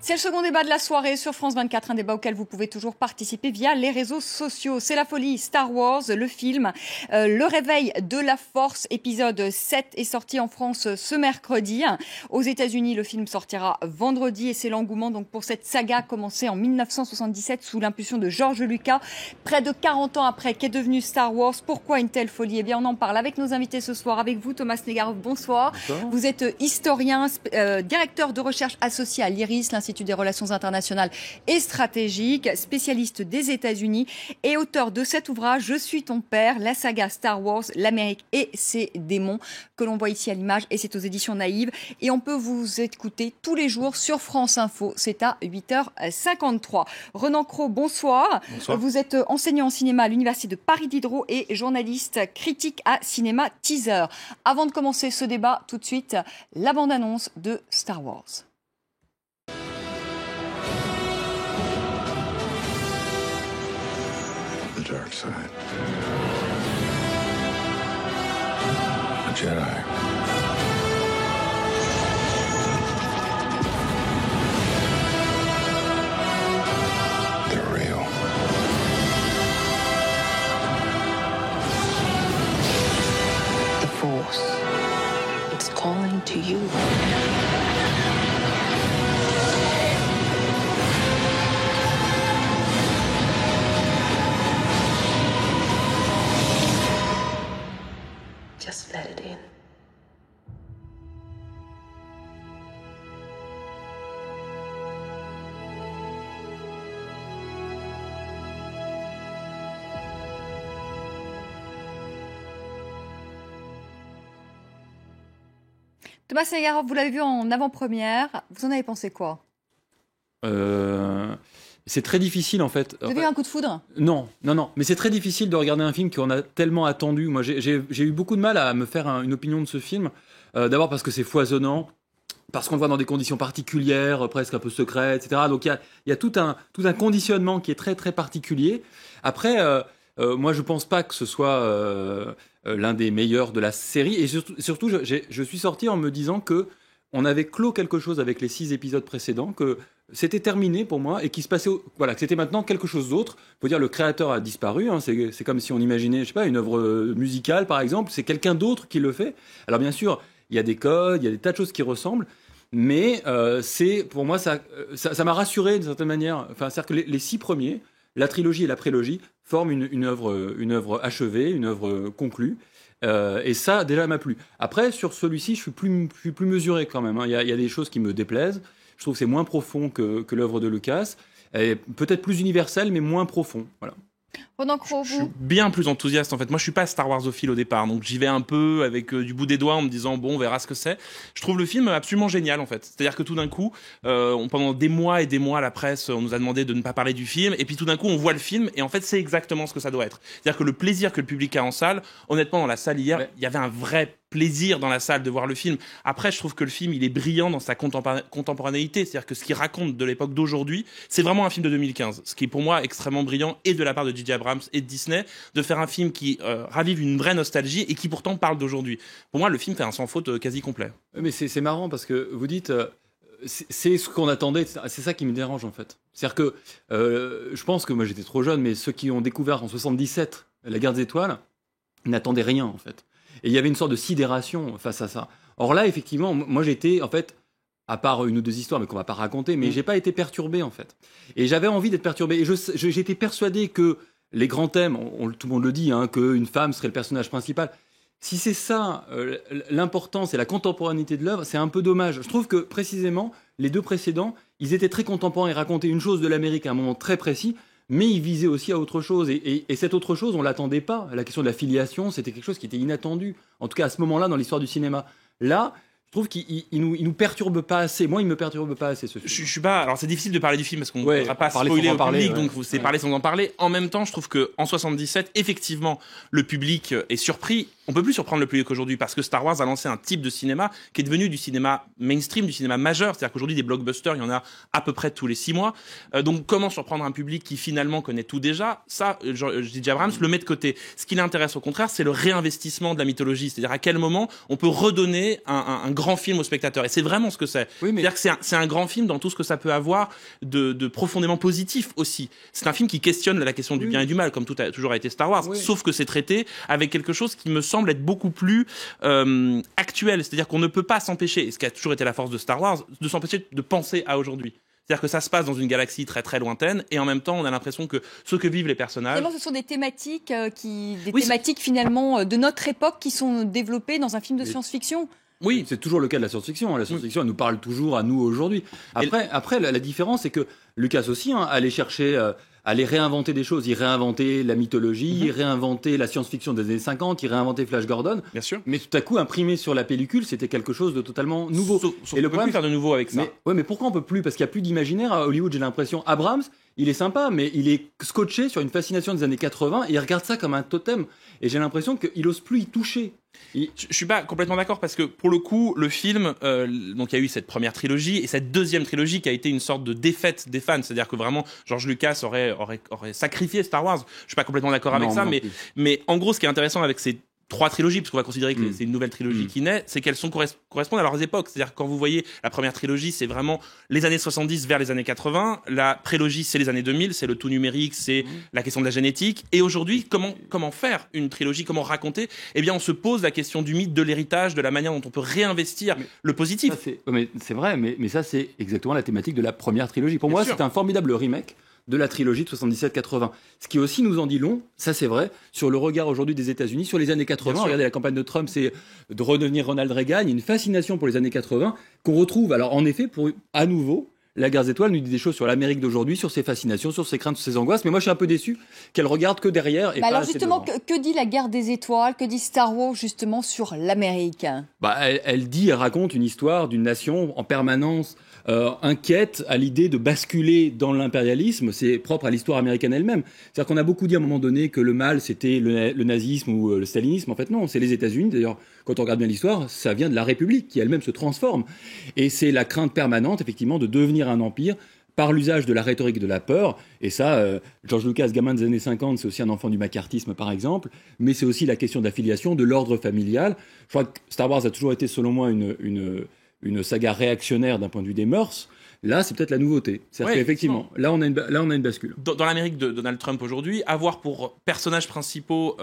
C'est le second débat de la soirée sur France 24, un débat auquel vous pouvez toujours participer via les réseaux sociaux. C'est la folie, Star Wars, le film, Le Réveil de la Force, épisode 7 est sorti en France ce mercredi. Aux États-Unis, le film sortira vendredi et c'est l'engouement donc pour cette saga commencée en 1977 sous l'impulsion de George Lucas. Près de 40 ans après, qu'est devenu Star Wars? Pourquoi une telle folie? Eh bien, on en parle avec nos invités ce soir, avec vous, Thomas Snegarov. Bonsoir. Bonsoir. Vous êtes historien, directeur de recherche associé à l'IRIS, l'Institut des relations internationales et stratégiques, spécialiste des États-Unis et auteur de cet ouvrage, Je suis ton père, la saga Star Wars, l'Amérique et ses démons, que l'on voit ici à l'image, et c'est aux éditions Naïve. Et on peut vous écouter tous les jours sur France Info, c'est à 8h53. Renan Cros, bonsoir. Bonsoir. Vous êtes enseignant en cinéma à l'Université de Paris Diderot et journaliste critique à Cinéma Teaser. Avant de commencer ce débat, tout de suite, la bande-annonce de Star Wars. The dark side. A Jedi. They're real. The Force. It's calling to you. Just let it in. Thomas Snegarov, vous l'avez vu en avant-première. Vous en avez pensé quoi? C'est très difficile en fait. Vous avez eu un coup de foudre? Non. Mais c'est très difficile de regarder un film qu'on a tellement attendu. Moi, j'ai eu beaucoup de mal à me faire une opinion de ce film. D'abord parce que c'est foisonnant, parce qu'on le voit dans des conditions particulières, presque un peu secrètes, etc. Donc il y a tout un conditionnement qui est très très particulier. Après, moi je pense pas que ce soit l'un des meilleurs de la série. Et surtout, je suis sorti en me disant que on avait clos quelque chose avec les 6 épisodes précédents, que c'était terminé pour moi et qu'il se passait, que c'était maintenant quelque chose d'autre. Faut dire, le créateur a disparu. Hein, c'est comme si on imaginait, je sais pas, une œuvre musicale par exemple. C'est quelqu'un d'autre qui le fait. Alors bien sûr, il y a des codes, il y a des tas de choses qui ressemblent, mais c'est pour moi ça m'a rassuré d'une certaine manière. Enfin, c'est-à-dire que les 6 premiers, la trilogie et la prélogie, forment une œuvre achevée, une œuvre conclue. Et ça, déjà, m'a plu. Après, sur celui-ci, je suis plus mesuré quand même. Hein. Il y a des choses qui me déplaisent. Je trouve que c'est moins profond que l'œuvre de Lucas. Et peut-être plus universel, mais moins profond. Voilà. Je suis bien plus enthousiaste en fait. Moi je suis pas Star Warsophile au départ, donc j'y vais un peu avec du bout des doigts en me disant bon, on verra ce que c'est. Je trouve le film absolument génial en fait. C'est-à-dire que tout d'un coup, pendant des mois et des mois, la presse, on nous a demandé de ne pas parler du film, et puis tout d'un coup on voit le film et en fait c'est exactement ce que ça doit être. C'est-à-dire que le plaisir que le public a en salle, honnêtement dans la salle hier, il y avait un vrai plaisir dans la salle de voir le film. Après, je trouve que le film, il est brillant dans sa contemporanéité. C'est-à-dire que ce qu'il raconte de l'époque d'aujourd'hui, c'est vraiment un film de 2015. Ce qui est pour moi extrêmement brillant, et de la part de J.J. Abrams et de Disney, de faire un film qui ravive une vraie nostalgie et qui pourtant parle d'aujourd'hui. Pour moi, le film fait un sans faute quasi complet. Mais c'est marrant parce que vous dites... c'est ce qu'on attendait, c'est ça qui me dérange en fait. C'est-à-dire que je pense que moi j'étais trop jeune, mais ceux qui ont découvert en 77 la Guerre des Étoiles n'attendaient rien en fait. Et il y avait une sorte de sidération face à ça. Or là, effectivement, moi j'étais, en fait, à part une ou deux histoires, mais qu'on va pas raconter, mais j'ai pas été perturbé, en fait. Et j'avais envie d'être perturbé. Et j'étais persuadé que les grands thèmes, tout le monde le dit, hein, qu'une femme serait le personnage principal. Si c'est ça, l'importance et la contemporanéité de l'œuvre, c'est un peu dommage. Je trouve que, précisément, les 2 précédents, ils étaient très contemporains et racontaient une chose de l'Amérique à un moment très précis, mais il visait aussi à autre chose. Et cette autre chose, on ne l'attendait pas. La question de la filiation, c'était quelque chose qui était inattendu. En tout cas, à ce moment-là, dans l'histoire du cinéma. Là, je trouve qu'il nous perturbe pas assez. Moi, il me perturbe pas assez, ce film. Je suis pas... Alors, c'est difficile de parler du film parce qu'on ne va pas spoiler au public, donc c'est parler sans en parler. En même temps, je trouve qu'en 77, effectivement, le public est surpris. On peut plus surprendre le public aujourd'hui parce que Star Wars a lancé un type de cinéma qui est devenu du cinéma mainstream, du cinéma majeur. C'est-à-dire qu'aujourd'hui, des blockbusters, il y en a à peu près tous les 6 mois. Donc, comment surprendre un public qui finalement connaît tout déjà? Ça, J.J. Abrams le met de côté. Ce qui l'intéresse au contraire, c'est le réinvestissement de la mythologie. C'est-à-dire à quel moment on peut redonner un grand film au spectateur. Et c'est vraiment ce que c'est. Oui, mais- C'est-à-dire que c'est un grand film dans tout ce que ça peut avoir de profondément positif aussi. C'est un film qui questionne la question du bien et du mal, comme tout a toujours été Star Wars. Oui. Sauf que c'est traité avec quelque chose qui me semble être beaucoup plus actuel. C'est-à-dire qu'on ne peut pas s'empêcher, et ce qui a toujours été la force de Star Wars, de s'empêcher de penser à aujourd'hui. C'est-à-dire que ça se passe dans une galaxie très très lointaine, et en même temps, on a l'impression que ce que vivent les personnages. Finalement, ce sont des thématiques Oui, thématiques finalement de notre époque qui sont développées dans un film de Mais- science-fiction. Oui, C'est toujours le cas de la science-fiction. La science-fiction, elle nous parle toujours à nous aujourd'hui. Après, la différence, c'est que Lucas aussi allait chercher, allait réinventer des choses. Il réinventait la mythologie, il réinventait la science-fiction des années 50, il réinventait Flash Gordon. bien sûr. Mais tout à coup, imprimé sur la pellicule, c'était quelque chose de totalement nouveau. Sauf Et qu'on le peut problème, plus faire de nouveau avec ça. mais pourquoi on peut plus? Parce qu'il n'y a plus d'imaginaire à Hollywood, j'ai l'impression. Abrams, il est sympa, mais il est scotché sur une fascination des années 80 et il regarde ça comme un totem. Et j'ai l'impression qu'il ose plus y toucher. Je suis pas complètement d'accord parce que pour le coup, le film, donc il y a eu cette première trilogie et cette deuxième trilogie qui a été une sorte de défaite des fans. C'est-à-dire que vraiment, George Lucas aurait sacrifié Star Wars. Je suis pas complètement d'accord avec Non, ça, non mais, plus. mais en gros, ce qui est intéressant avec ces trois trilogies, parce qu'on va considérer que c'est une nouvelle trilogie Mm. qui naît, c'est qu'elles correspondent à leurs époques. C'est-à-dire que quand vous voyez la première trilogie, c'est vraiment les années 70 vers les années 80. La prélogie, c'est les années 2000, c'est le tout numérique, c'est la question de la génétique. Et aujourd'hui, comment faire une trilogie, comment raconter? Eh bien, on se pose la question du mythe, de l'héritage, de la manière dont on peut réinvestir le positif. Ça, c'est vrai, mais ça, c'est exactement la thématique de la première trilogie. Pour Bien moi, sûr. c'est un formidable remake de la trilogie de 77-80. Ce qui aussi nous en dit long, ça c'est vrai, sur le regard aujourd'hui des États-Unis sur les années 80. Bien sûr. Regardez la campagne de Trump, c'est de redevenir Ronald Reagan. Il y a une fascination pour les années 80 qu'on retrouve. Alors en effet, à nouveau, la Guerre des Étoiles nous dit des choses sur l'Amérique d'aujourd'hui, sur ses fascinations, sur ses craintes, sur ses angoisses. Mais moi, je suis un peu déçu qu'elle regarde que derrière et Bah pas alors assez justement, devant. que dit la guerre des étoiles? Que dit Star Wars justement sur l'Amérique? Bah, elle raconte une histoire d'une nation en permanence inquiète à l'idée de basculer dans l'impérialisme. C'est propre à l'histoire américaine elle-même. C'est-à-dire qu'on a beaucoup dit à un moment donné que le mal, c'était le nazisme ou le stalinisme. En fait, non, c'est les États-Unis. D'ailleurs, quand on regarde bien l'histoire, ça vient de la République qui elle-même se transforme. Et c'est la crainte permanente, effectivement, de devenir un empire par l'usage de la rhétorique de la peur. Et ça, George Lucas, gamin des années 50, c'est aussi un enfant du macartisme, par exemple. Mais c'est aussi la question de l'affiliation, de l'ordre familial. Je crois que Star Wars a toujours été, selon moi, une saga réactionnaire d'un point de vue des mœurs. Là, c'est peut-être la nouveauté. C'est-à-dire Ouais, qu'effectivement, là, on a une bascule. Dans l'Amérique de Donald Trump aujourd'hui, avoir pour personnages principaux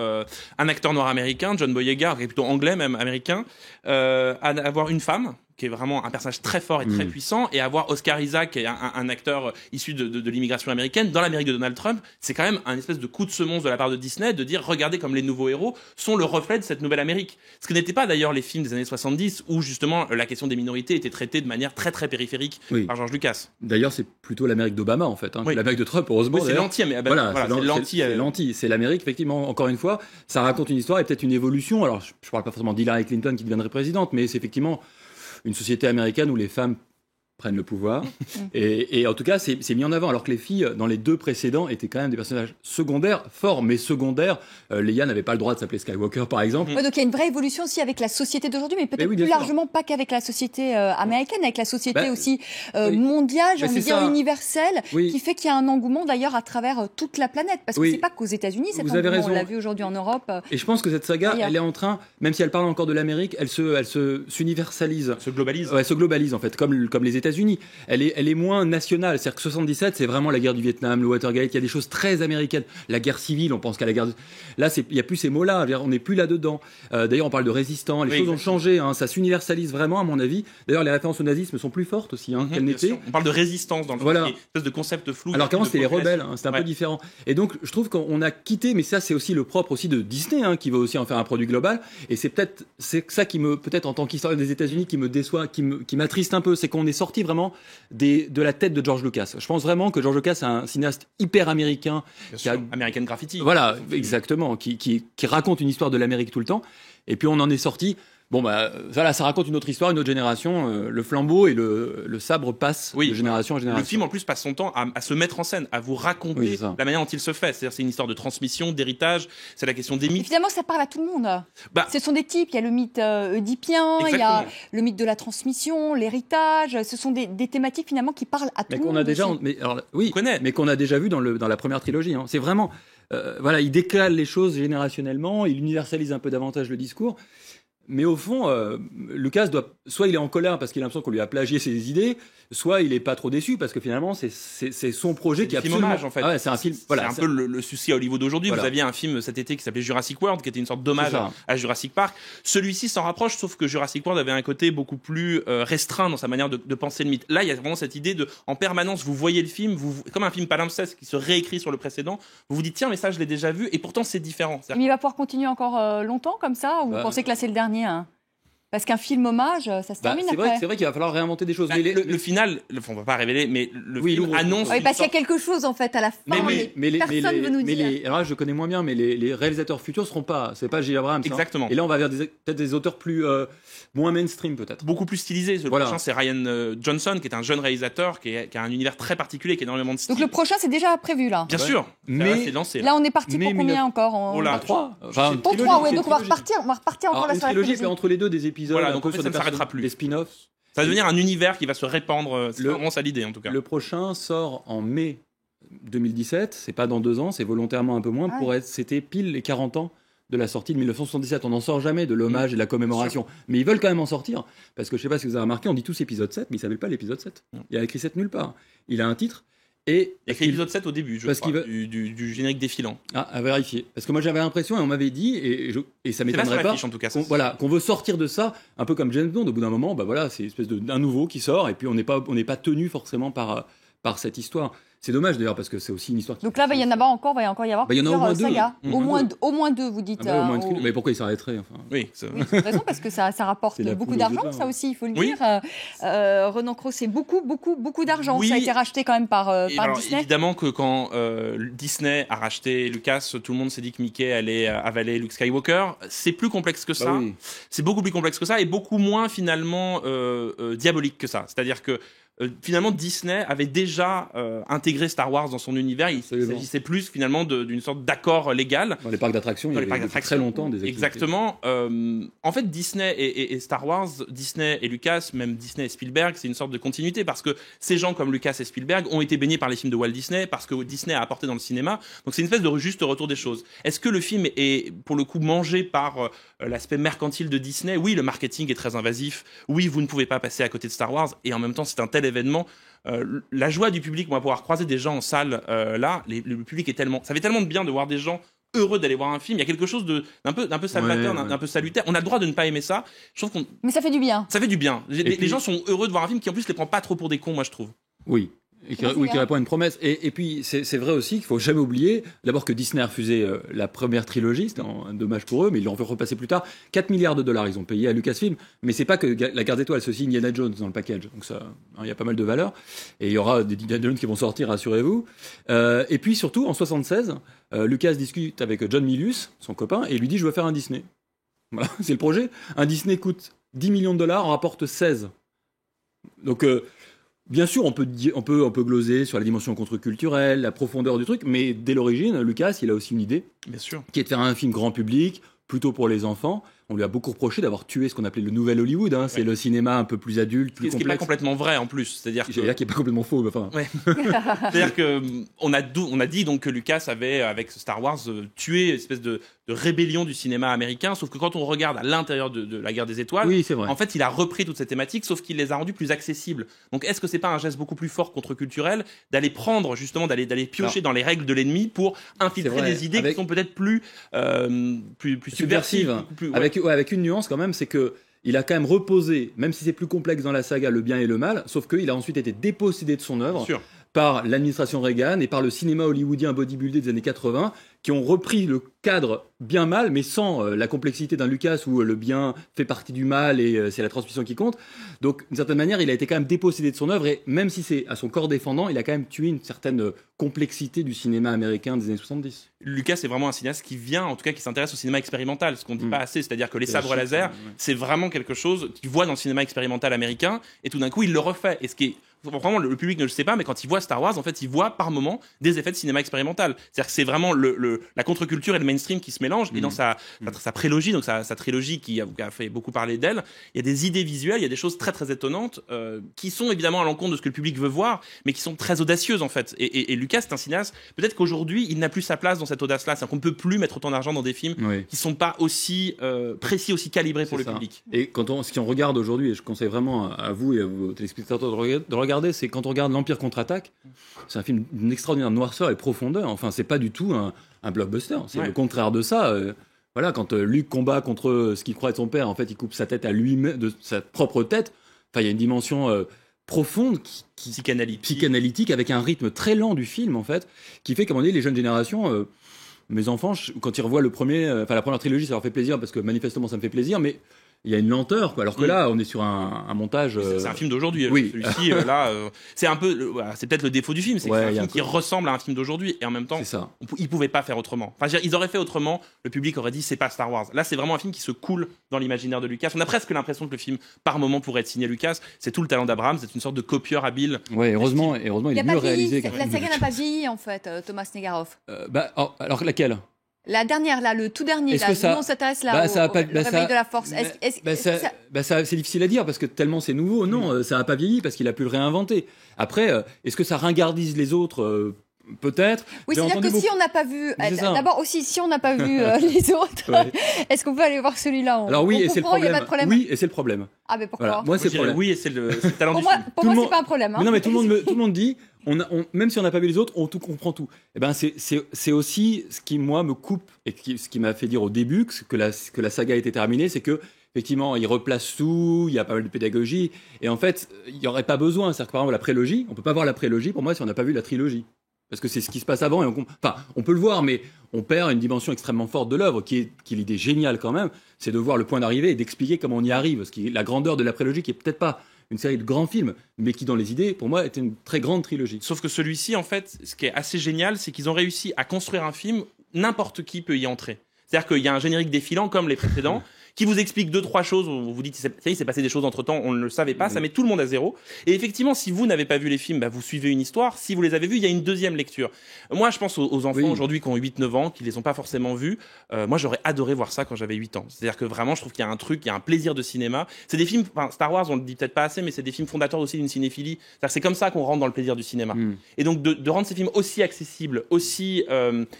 un acteur noir américain, John Boyega, qui est plutôt anglais même américain, avoir une femme qui est vraiment un personnage très fort et très puissant, et avoir Oscar Isaac, qui est un acteur issu de l'immigration américaine, dans l'Amérique de Donald Trump, c'est quand même un espèce de coup de semonce de la part de Disney, de dire, regardez comme les nouveaux héros sont le reflet de cette nouvelle Amérique. Ce que n'était pas d'ailleurs les films des années 70, où justement la question des minorités était traitée de manière très très périphérique Oui. par George Lucas. D'ailleurs, c'est plutôt l'Amérique d'Obama, en fait. Oui. L'Amérique de Trump, heureusement. Oui, c'est d'ailleurs. l'anti, mais Voilà, c'est l'anti. c'est l'anti. C'est l'Amérique, effectivement. Encore une fois, ça raconte une histoire et peut-être une évolution. Alors, je ne parle pas forcément d'Hillary Clinton qui deviendrait présidente, mais c'est effectivement une société américaine où les femmes prennent le pouvoir. et en tout cas, c'est mis en avant. Alors que les filles, dans les deux précédents, étaient quand même des personnages secondaires, forts, mais secondaires. Leia n'avait pas le droit de s'appeler Skywalker, par exemple. Ouais, donc il y a une vraie évolution aussi avec la société d'aujourd'hui, mais peut-être oui, plus bien sûr. largement pas qu'avec la société américaine, avec la société Bah, aussi oui. mondiale, j'ai Bah, envie de c'est dire ça. universelle, Oui. qui fait qu'il y a un engouement d'ailleurs à travers toute la planète. Parce que Oui. c'est pas qu'aux États-Unis cet Vous avez engouement, on raison. l'a vu aujourd'hui en Europe. Et je pense que cette saga, Ailleurs. elle est en train, même si elle parle encore de l'Amérique, elle s'universalise. Se globalise. Ouais, elle se globalise en fait, comme les États-Unis. Elle est moins nationale. C'est-à-dire que 77, c'est vraiment la guerre du Vietnam, le Watergate. Il y a des choses très américaines. La guerre civile, on pense qu'à la guerre. Là, il y a plus ces mots-là. Je veux dire, on n'est plus là-dedans. D'ailleurs, on parle de résistants. Les Oui, choses ont exactement. changé. Ça s'universalise vraiment, à mon avis. D'ailleurs, les références au nazisme sont plus fortes aussi qu'elles Bien n'étaient. sûr. On parle de résistance dans le Voilà. film, qui est une espèce de concept flou. Alors qu'avant de c'était les population. rebelles, c'était un Ouais. peu différent. Et donc je trouve qu'on a quitté, mais ça c'est aussi le propre aussi de Disney, qui veut aussi en faire un produit global. Et c'est ça qui peut-être en tant qu'historien des États-Unis, qui me déçoit, qui m'attriste un peu, c'est qu'on est sorti vraiment de la tête de George Lucas. Je pense vraiment que George Lucas est un cinéaste hyper américain, Bien qui a- sûr. American Graffiti. voilà, exactement, qui raconte une histoire de l'Amérique tout le temps. Et puis on en est sorti. Bon bah voilà, ça raconte une autre histoire, une autre génération. Le flambeau et le sabre passent Oui. de génération en génération. Le film en plus passe son temps à se mettre en scène, à vous Oui, raconter c'est ça. la manière dont il se fait. C'est-à-dire c'est une histoire de transmission, d'héritage, c'est la question des Et mythes. finalement, ça parle à tout le monde. Bah, Ce sont des types. Il y a le mythe oedipien, il y a Exactement. le mythe de la transmission, l'héritage. Ce sont des thématiques finalement qui parlent à tout Mais le qu'on monde. a déjà, aussi. mais alors oui, On connaît. mais qu'on a déjà vu dans la première trilogie. C'est vraiment, voilà, il décale les choses générationnellement, il universalise un peu davantage le discours. Mais au fond, Lucas soit il est en colère parce qu'il a l'impression qu'on lui a plagié ses idées, soit il est pas trop déçu parce que finalement c'est son projet qui est film absolument. hommage, en fait. Ah ouais, c'est un film. Voilà, c'est un peu le souci à Hollywood aujourd'hui. Voilà. Vous aviez un film cet été qui s'appelait Jurassic World, qui était une sorte d'hommage C'est ça. à Jurassic Park. Celui-ci s'en rapproche, sauf que Jurassic World avait un côté beaucoup plus restreint dans sa manière de penser le mythe. Là, il y a vraiment cette idée de, en permanence, vous voyez le film, comme un film palimpseste qui se réécrit sur le précédent. Vous vous dites tiens, mais ça je l'ai déjà vu, et pourtant c'est différent. Mais il va pouvoir continuer encore longtemps comme ça, ou vous pensez que là c'est le dernier hein Parce qu'un film hommage, ça se termine après. C'est vrai qu'il va falloir réinventer des choses. Bah, le final, on va pas révéler, mais le film annonce. Oui, parce qu'il y a quelque chose en fait à la fin. Personne ne veut nous dire. Alors là, je connais moins bien, mais les réalisateurs futurs seront pas. C'est pas J. Abrams. Exactement. Hein. Et là, on va vers peut-être des auteurs plus moins mainstream peut-être. Beaucoup plus stylisé. Le prochain, c'est Ryan Johnson, qui est un jeune réalisateur qui a un univers très particulier, qui a énormément de style. Donc le prochain, c'est déjà prévu là. Bien sûr. Mais c'est lancé. Là, on est parti pour combien encore Oh là, 3. Pour 3, ouais. Donc on va repartir encore là la une trilogie, puis entre les deux des épisodes. Voilà, un donc peu en fait, sur ça ne s'arrêtera plus. Des spin-offs. Ça va devenir un univers qui va se répandre. C'est vraiment ça l'idée en tout cas. Le prochain sort en mai 2017. C'est pas dans 2 ans, c'est volontairement un peu moins. C'était pile les 40 ans de la sortie de 1977. On n'en sort jamais de l'hommage et de la commémoration. Mais ils veulent quand même en sortir. Parce que je sais pas si vous avez remarqué, on dit tous épisode 7, mais il s'appelle pas l'épisode 7. Il y a écrit 7 nulle part. Il a un titre. Et il y a écrit l'épisode 7 au début, je crois, du générique défilant. Ah, à vérifier. Parce que moi j'avais l'impression, et on m'avait dit, et ça m'étonnerait pas, en tout cas, qu'on veut sortir de ça, un peu comme James Bond. Au bout d'un moment, bah voilà, c'est une espèce d'un nouveau qui sort, et puis on n'est pas tenu forcément par cette histoire. C'est dommage d'ailleurs parce que c'est aussi une histoire. Donc là, il va y en avoir encore, y avoir plusieurs sagas. Au moins deux, vous dites. Mais pourquoi il s'arrêterait enfin. Oui, c'est raison parce que ça rapporte beaucoup d'argent, ça aussi, il faut le dire. Ronan Crowe, c'est beaucoup d'argent. Ça a été racheté quand même par Disney. Évidemment que quand Disney a racheté Lucas, tout le monde s'est dit que Mickey allait avaler Luke Skywalker. C'est plus complexe que ça. Oui. C'est beaucoup plus complexe que ça et beaucoup moins finalement diabolique que ça. C'est-à-dire que finalement, Disney avait déjà intégré Star Wars dans son univers. Il s'agissait plus finalement d'une sorte d'accord légal. Dans les parcs d'attractions, il y avait depuis très longtemps des activités. Exactement. En fait, Disney et Star Wars, Disney et Lucas, même Disney et Spielberg, c'est une sorte de continuité parce que ces gens comme Lucas et Spielberg ont été baignés par les films de Walt Disney, parce que Disney a apporté dans le cinéma. Donc c'est une espèce de juste retour des choses. Est-ce que le film est pour le coup mangé par l'aspect mercantile de Disney? Oui, le marketing est très invasif. Oui, vous ne pouvez pas passer à côté de Star Wars. Et en même temps, c'est un tel événement. La joie du public, on va pouvoir croiser des gens en salle là. Le public est tellement, ça fait tellement de bien de voir des gens heureux d'aller voir un film. Il y a quelque chose d'un peu salvateur, d'un peu salutaire. On a le droit de ne pas aimer ça. Je trouve mais ça fait du bien. Ça fait du bien. Les gens sont heureux de voir un film qui en plus les prend pas trop pour des cons, moi je trouve. Oui. Qui répond à une promesse. Et puis, c'est vrai aussi qu'il ne faut jamais oublier, d'abord que Disney a refusé la première trilogie, c'était un dommage pour eux, mais ils l'ont fait repasser plus tard. 4 milliards de dollars, ils ont payé à Lucasfilm, mais c'est pas que la Garde d'étoiles, c'est aussi Indiana Jones dans le package. Donc ça, il y a pas mal de valeurs. Et il y aura des Indiana Jones qui vont sortir, rassurez-vous. Et puis surtout, en 76, Lucas discute avec John Milius, son copain, et lui dit, je veux faire un Disney. Voilà, c'est le projet. Un Disney coûte 10 millions de dollars, en rapporte 16. Donc... bien sûr, on peut gloser sur la dimension contre-culturelle, la profondeur du truc, mais dès l'origine, Lucas, il a aussi une idée, bien sûr, qui est de faire un film grand public, plutôt pour les enfants. On lui a beaucoup reproché d'avoir tué ce qu'on appelait le nouvel Hollywood. Hein. C'est le cinéma un peu plus adulte, plus complexe. Ce qui n'est pas complètement vrai en plus. C'est-à-dire qui n'est pas complètement faux. Enfin. Ouais. C'est-à-dire qu'on a dit donc que Lucas avait, avec Star Wars, tué une espèce de rébellion du cinéma américain. Sauf que quand on regarde à l'intérieur de la Guerre des Étoiles, oui, c'est vrai. En fait, il a repris toutes ces thématiques, sauf qu'il les a rendues plus accessibles. Donc, est-ce que c'est pas un geste beaucoup plus fort contre-culturel d'aller prendre, justement, d'aller piocher dans les règles de l'ennemi pour infiltrer des idées qui sont peut-être plus subversives. Avec une nuance quand même, c'est que il a quand même reposé, même si c'est plus complexe dans la saga, le bien et le mal, sauf qu'il a ensuite été dépossédé de son œuvre par l'administration Reagan et par le cinéma hollywoodien bodybuildé des années 80, qui ont repris le cadre bien mal, mais sans la complexité d'un Lucas où le bien fait partie du mal et c'est la transmission qui compte. Donc, d'une certaine manière, il a été quand même dépossédé de son œuvre et même si c'est à son corps défendant, il a quand même tué une certaine complexité du cinéma américain des années 70. Lucas est vraiment un cinéaste qui s'intéresse au cinéma expérimental, ce qu'on ne dit pas assez, c'est-à-dire que les sabres laser, c'est vraiment quelque chose qu'il voit dans le cinéma expérimental américain et tout d'un coup, il le refait. Et ce qui est vraiment le public ne le sait pas, mais quand il voit Star Wars, en fait, il voit par moment des effets de cinéma expérimental. C'est-à-dire que c'est vraiment la contre-culture et le mainstream qui se mélangent. Et dans sa prélogie, donc sa trilogie qui a fait beaucoup parler d'elle, il y a des idées visuelles, il y a des choses très très étonnantes qui sont évidemment à l'encontre de ce que le public veut voir, mais qui sont très audacieuses en fait. Et Lucas, c'est un cinéaste. Peut-être qu'aujourd'hui, il n'a plus sa place dans cette audace-là. C'est-à-dire qu'on ne peut plus mettre autant d'argent dans des films qui sont pas aussi précis, aussi calibrés pour le public. Et si on regarde aujourd'hui, et je conseille vraiment à vous et à vos téléspectateurs de regarder, c'est quand on regarde l'Empire contre-attaque, c'est un film d'une extraordinaire noirceur et profondeur. Enfin, c'est pas du tout un blockbuster. C'est le contraire de ça. Voilà, quand Luke combat contre ce qu'il croit être son père, en fait, il coupe sa tête à lui-même, de sa propre tête. Enfin, il y a une dimension profonde, psychanalytique, avec un rythme très lent du film, en fait, qui fait, comme on dit, les jeunes générations, mes enfants, quand ils revoient la première trilogie, ça leur fait plaisir, parce que manifestement, ça me fait plaisir, mais il y a une lenteur, quoi. Alors que là, on est sur un montage. C'est un film d'aujourd'hui. Oui. Celui-ci, là, c'est un peu, c'est peut-être le défaut du film, c'est que c'est un film qui ressemble à un film d'aujourd'hui, et en même temps, ils pouvaient pas faire autrement. Enfin, ils auraient fait autrement, le public aurait dit c'est pas Star Wars. Là, c'est vraiment un film qui se coule dans l'imaginaire de Lucas. On a presque l'impression que le film, par moment, pourrait être signé Lucas. C'est tout le talent d'Abraham, c'est une sorte de copieur habile. Ouais, heureusement, il est mieux réalisé. La saga n'a pas vieilli, en fait, Thomas Negarov. Alors laquelle? La dernière, là, le tout dernier, est-ce là, que ça... on s'intéresse là au réveil de la force. C'est difficile à dire parce que tellement c'est nouveau. Non, ça n'a pas vieilli parce qu'il a pu le réinventer. Après, est-ce que ça ringardise les autres peut-être. Oui, c'est-à-dire que si on n'a pas vu, d'abord aussi, si on n'a pas vu les autres, est-ce qu'on peut aller voir celui-là? Alors oui, et c'est le problème. Oui, et c'est le problème. Ah, mais pourquoi? Voilà. Moi, c'est le problème. Oui, et c'est le talent du film. Pour moi, c'est pas un problème. Mais non, mais tout le monde dit, même si on n'a pas vu les autres, on tout comprend tout. Et ben, c'est aussi ce qui, moi, me coupe et ce qui m'a fait dire au début que la saga était terminée, c'est que effectivement, il replace tout, il y a pas mal de pédagogie, et en fait, il n'y aurait pas besoin. C'est-à-dire que par exemple, la prélogie, on peut pas voir la prélogie pour moi si on n'a pas vu la trilogie. Parce que c'est ce qui se passe avant, et on peut le voir, mais on perd une dimension extrêmement forte de l'œuvre, qui est l'idée géniale quand même, c'est de voir le point d'arrivée et d'expliquer comment on y arrive. Ce qui est la grandeur de la prélogie, qui est peut-être pas une série de grands films, mais qui, dans les idées, pour moi, était une très grande trilogie. Sauf que celui-ci, en fait, ce qui est assez génial, c'est qu'ils ont réussi à construire un film, n'importe qui peut y entrer. C'est-à-dire qu'il y a un générique défilant, comme les précédents, qui vous explique 2-3 choses, où vous dites, ça y est, il s'est passé des choses entre-temps, on ne le savait pas, ça met tout le monde à zéro. Et effectivement, si vous n'avez pas vu les films, vous suivez une histoire. Si vous les avez vus, il y a une deuxième lecture. Moi, je pense aux enfants aujourd'hui qui ont 8-9 ans, qui les ont pas forcément vus. Moi, j'aurais adoré voir ça quand j'avais 8 ans. C'est-à-dire que vraiment, je trouve qu'il y a un truc, il y a un plaisir de cinéma. C'est des films, Star Wars, on le dit peut-être pas assez, mais c'est des films fondateurs aussi d'une cinéphilie. C'est-à-dire que c'est comme ça qu'on rentre dans le plaisir du cinéma. Et donc, de rendre ces films aussi accessibles, aussi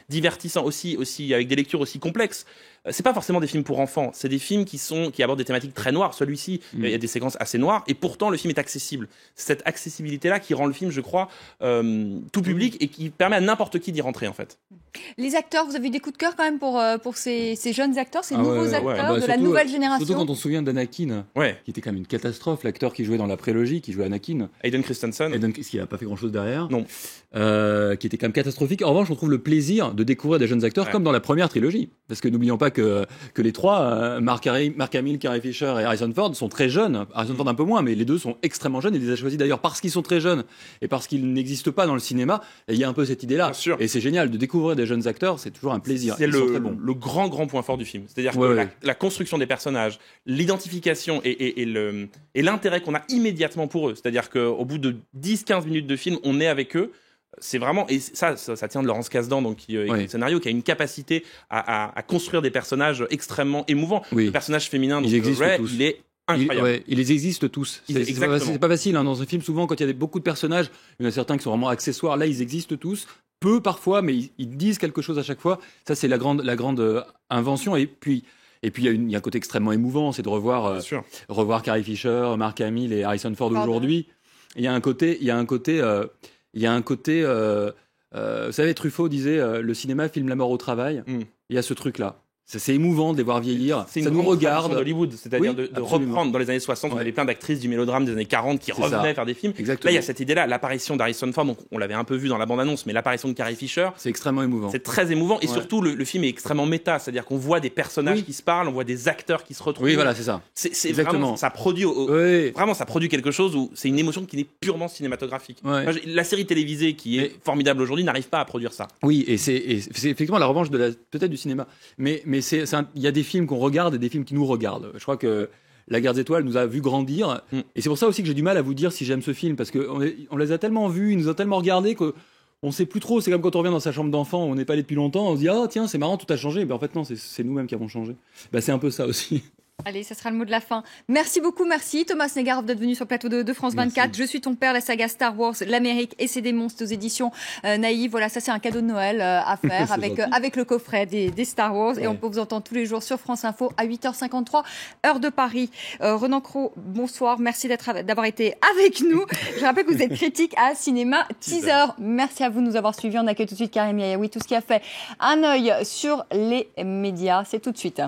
divertissants, aussi avec des lectures aussi complexes, c'est pas forcément des films pour enfants, c'est des films qui abordent des thématiques très noires. Celui-ci, il y a des séquences assez noires, et pourtant le film est accessible. C'est cette accessibilité-là qui rend le film, je crois, tout public, et qui permet à n'importe qui d'y rentrer, en fait. Les acteurs, vous avez eu des coups de cœur quand même pour ces jeunes acteurs, ces nouveaux acteurs de la nouvelle génération. Surtout quand on se souvient d'Anakin, qui était quand même une catastrophe, l'acteur qui jouait dans la prélogie, qui jouait Anakin. Hayden Christensen. Qui n'a pas fait grand-chose derrière. Non. Qui était quand même catastrophique. En revanche, on trouve le plaisir de découvrir des jeunes acteurs, comme dans la première trilogie. Parce que n'oublions pas que les trois, Mark Hamill, Carrie Fisher et Harrison Ford, sont très jeunes. Harrison Ford un peu moins, mais les deux sont extrêmement jeunes. Il les a choisis d'ailleurs parce qu'ils sont très jeunes et parce qu'ils n'existent pas dans le cinéma. Et il y a un peu cette idée-là. Et c'est génial de découvrir des jeunes acteurs, c'est toujours un plaisir. C'est le grand point fort du film. C'est-à-dire que la construction des personnages, l'identification et l'intérêt qu'on a immédiatement pour eux. C'est-à-dire qu'au bout de 10-15 minutes de film, on est avec eux. C'est vraiment, et ça tient de Laurence Kasdan, donc qui écrit le scénario, qui a une capacité à construire des personnages extrêmement émouvants. Le personnage féminin, donc Rey, il est incroyable. Ils existent tous. C'est pas facile dans un film. Souvent, quand il y a beaucoup de personnages, il y en a certains qui sont vraiment accessoires. Là, ils existent tous, peu parfois, mais ils disent quelque chose à chaque fois. Ça, c'est la grande invention. Et puis il y a un côté extrêmement émouvant, c'est de revoir Carrie Fisher, Mark Hamill et Harrison Ford aujourd'hui. Il y a un côté. Vous savez, Truffaut disait le cinéma filme la mort au travail. Il y a ce truc-là. C'est émouvant de les voir vieillir. Ça nous regarde. Hollywood, c'est-à-dire de reprendre dans les années 60, on avait plein d'actrices du mélodrame des années 40 qui revenaient faire des films. Exactement. Là, il y a cette idée-là, l'apparition d'Harrison Ford, donc on l'avait un peu vu dans la bande-annonce, mais l'apparition de Carrie Fisher, c'est extrêmement émouvant. C'est très émouvant, et surtout le film est extrêmement méta, c'est-à-dire qu'on voit des personnages qui se parlent, on voit des acteurs qui se retrouvent. Oui, voilà, c'est ça. C'est vraiment, ça produit vraiment, ça produit quelque chose où c'est une émotion qui est purement cinématographique. La série télévisée qui est formidable aujourd'hui n'arrive pas à produire ça. Oui, et c'est effectivement la revanche peut-être du cinéma. Mais il y a des films qu'on regarde et des films qui nous regardent. Je crois que La Guerre des Étoiles nous a vu grandir. Et c'est pour ça aussi que j'ai du mal à vous dire si j'aime ce film, parce qu'on les a tellement vus, ils nous ont tellement regardés qu'on ne sait plus trop. C'est comme quand on revient dans sa chambre d'enfant, on n'est pas allé depuis longtemps, on se dit « Ah tiens, c'est marrant, tout a changé ». En fait non, c'est nous-mêmes qui avons changé. C'est un peu ça aussi. Allez, ça sera le mot de la fin. Merci beaucoup, merci Thomas Snegarov d'être venu sur le plateau de France 24. Merci. Je suis ton père, la saga Star Wars, l'Amérique et ses démons, aux éditions Naïve. Voilà, ça c'est un cadeau de Noël à faire avec le coffret des Star Wars. Ouais. Et on peut vous entendre tous les jours sur France Info à 8h53, heure de Paris. Renan Cros, bonsoir, merci d'avoir été avec nous. Je rappelle que vous êtes critique à Cinéma Teaser. Merci à vous de nous avoir suivis. On accueille tout de suite Karim Yayaoui, tout ce qui a fait un œil sur les médias. C'est tout de suite.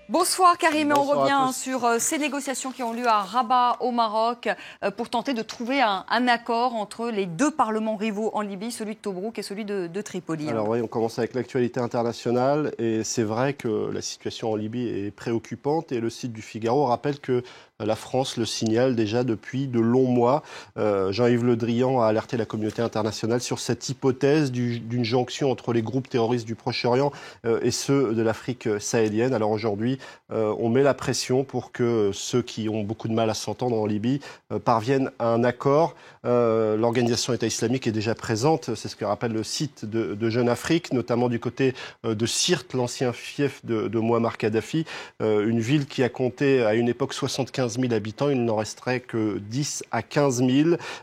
Bonsoir Karim, et on revient sur ces négociations qui ont lieu à Rabat au Maroc pour tenter de trouver un accord entre les deux parlements rivaux en Libye, celui de Tobrouk et celui de Tripoli. Alors oui, on commence avec l'actualité internationale et c'est vrai que la situation en Libye est préoccupante et le site du Figaro rappelle que la France le signale déjà depuis de longs mois. Jean-Yves Le Drian a alerté la communauté internationale sur cette hypothèse d'une jonction entre les groupes terroristes du Proche-Orient et ceux de l'Afrique sahélienne. Alors aujourd'hui, on met la pression pour que ceux qui ont beaucoup de mal à s'entendre en Libye parviennent à un accord. L'organisation État islamique est déjà présente, c'est ce que rappelle le site de Jeune Afrique, notamment du côté de Sirte, l'ancien fief de Mouammar Kadhafi, une ville qui a compté à une époque 75 000 habitants, il n'en resterait que 10 à 15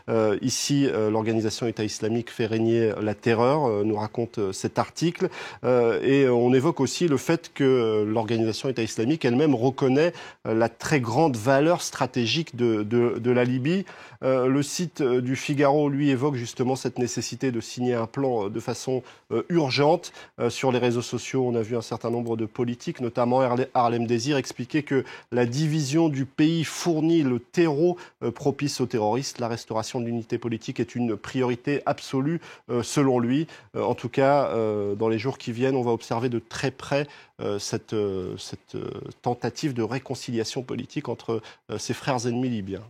000. Ici, l'organisation État islamique fait régner la terreur, nous raconte cet article. Et on évoque aussi le fait que l'organisation État islamique elle-même reconnaît la très grande valeur stratégique de la Libye. Le site du Figaro, lui, évoque justement cette nécessité de signer un plan de façon urgente. Sur les réseaux sociaux, on a vu un certain nombre de politiques, notamment Harlem Désir, expliquer que la division du pays fournit le terreau propice aux terroristes. La restauration de l'unité politique est une priorité absolue, selon lui. En tout cas, dans les jours qui viennent, on va observer de très près cette tentative de réconciliation politique entre ses frères ennemis libyens.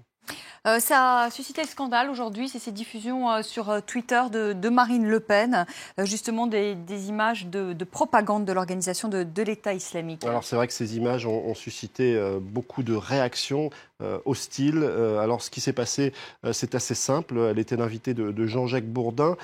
Ça a suscité le scandale aujourd'hui, c'est ces diffusions sur Twitter de Marine Le Pen, justement des images de propagande de l'organisation de l'État islamique. Alors c'est vrai que ces images ont suscité beaucoup de réactions hostiles. Alors ce qui s'est passé, c'est assez simple. Elle était l'invitée de Jean-Jacques Bourdin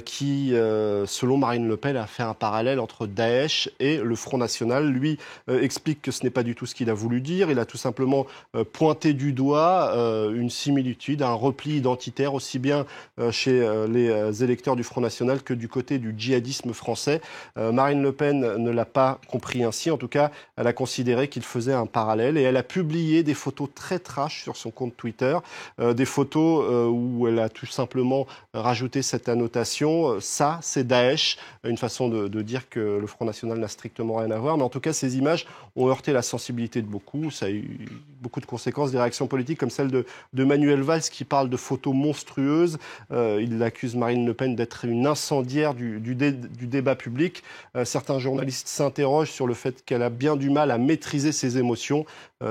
qui, selon Marine Le Pen, a fait un parallèle entre Daesh et le Front National. Lui explique que ce n'est pas du tout ce qu'il a voulu dire. Il a tout simplement pointé du doigt une similitude, un repli identitaire aussi bien chez les électeurs du Front National que du côté du djihadisme français. Marine Le Pen ne l'a pas compris ainsi. En tout cas, elle a considéré qu'il faisait un parallèle et elle a publié des photos très trash sur son compte Twitter, des photos où elle a tout simplement rajouté cette annotation. Ça, c'est Daesh, une façon de dire que le Front National n'a strictement rien à voir. Mais en tout cas, ces images ont heurté la sensibilité de beaucoup. Ça a eu beaucoup de conséquences, des réactions politiques comme celle de Manuel Valls qui parle de photos monstrueuses. Il accuse Marine Le Pen d'être une incendiaire du débat public. Certains journalistes s'interrogent sur le fait qu'elle a bien du mal à maîtriser ses émotions.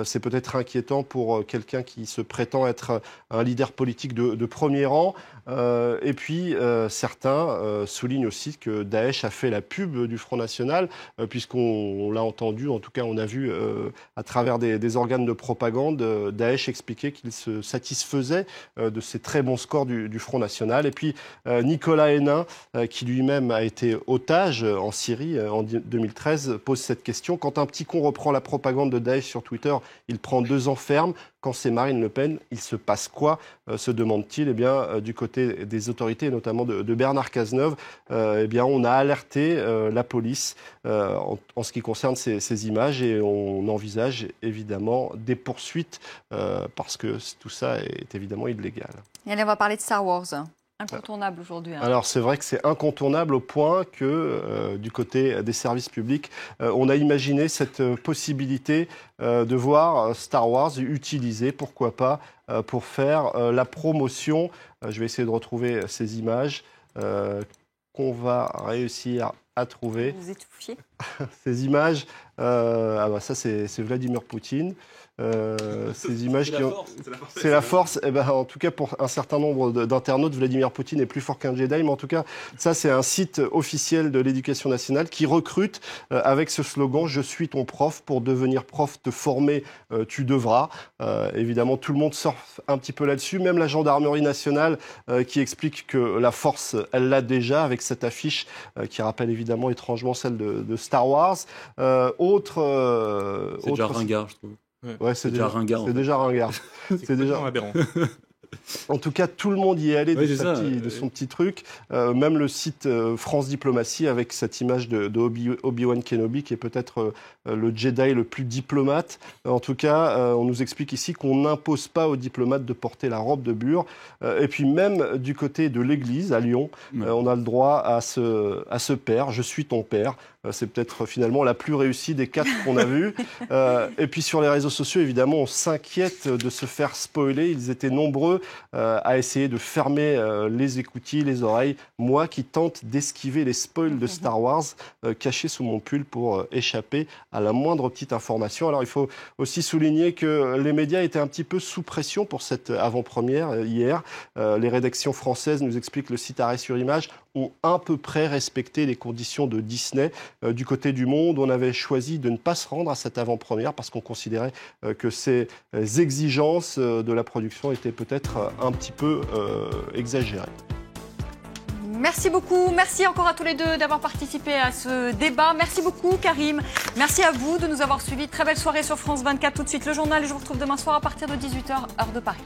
C'est peut-être inquiétant pour quelqu'un qui se prétend être un leader politique de premier rang. Et puis, certains soulignent aussi que Daesh a fait la pub du Front National, puisqu'on l'a entendu, en tout cas on a vu à travers des organes de propagande, Daesh expliquer qu'il se satisfaisait de ces très bons scores du Front National. Et puis, Nicolas Hénin, qui lui-même a été otage en Syrie en 2013, pose cette question. Quand un petit con reprend la propagande de Daesh sur Twitter, il prend 2 ans ferme. Quand c'est Marine Le Pen, il se passe quoi, se demande-t-il. Eh bien, du côté des autorités, et notamment de Bernard Cazeneuve, eh bien, on a alerté la police en ce qui concerne ces images et on envisage évidemment des poursuites parce que tout ça est évidemment illégal. Et allez, on va parler de Star Wars. Incontournable aujourd'hui. Alors c'est vrai que c'est incontournable au point que du côté des services publics, on a imaginé cette possibilité de voir Star Wars utilisé, pourquoi pas, pour faire la promotion. Je vais essayer de retrouver ces images qu'on va réussir à trouver. Vous étouffiez. Ces images, ça c'est Vladimir Poutine. Ces images qui ont... C'est la force. Eh ben, en tout cas, pour un certain nombre d'internautes, Vladimir Poutine est plus fort qu'un Jedi. Mais en tout cas, ça, c'est un site officiel de l'Éducation nationale qui recrute avec ce slogan « Je suis ton prof. Pour devenir prof, te former, tu devras ». Évidemment, tout le monde surfe un petit peu là-dessus. Même la gendarmerie nationale qui explique que la force, elle l'a déjà avec cette affiche qui rappelle évidemment étrangement celle de Star Wars. C'est déjà ringard, je trouve. Ouais, c'est déjà ringard. C'est déjà ringard. C'est déjà aberrant. En tout cas, tout le monde y est allé de son petit truc. Même le site France Diplomatie avec cette image de Obi-Wan Kenobi qui est peut-être le Jedi le plus diplomate. En tout cas, on nous explique ici qu'on n'impose pas aux diplomates de porter la robe de bure. Et puis même du côté de l'Église à Lyon, on a le droit à ce père. Je suis ton père. C'est peut-être finalement la plus réussie des 4 qu'on a vues. Et puis sur les réseaux sociaux, évidemment, on s'inquiète de se faire spoiler. Ils étaient nombreux à essayer de fermer les écoutilles, les oreilles. Moi qui tente d'esquiver les spoils de Star Wars cachés sous mon pull pour échapper à la moindre petite information. Alors il faut aussi souligner que les médias étaient un petit peu sous pression pour cette avant-première hier. Les rédactions françaises, nous explique le site Arrêt sur Image, ont à peu près respecté les conditions de Disney. Du côté du Monde, on avait choisi de ne pas se rendre à cette avant-première parce qu'on considérait que ces exigences de la production étaient peut-être un petit peu exagérées. Merci beaucoup. Merci encore à tous les deux d'avoir participé à ce débat. Merci beaucoup, Karim. Merci à vous de nous avoir suivis. Très belle soirée sur France 24. Tout de suite, le journal. Je vous retrouve demain soir à partir de 18h, heure de Paris.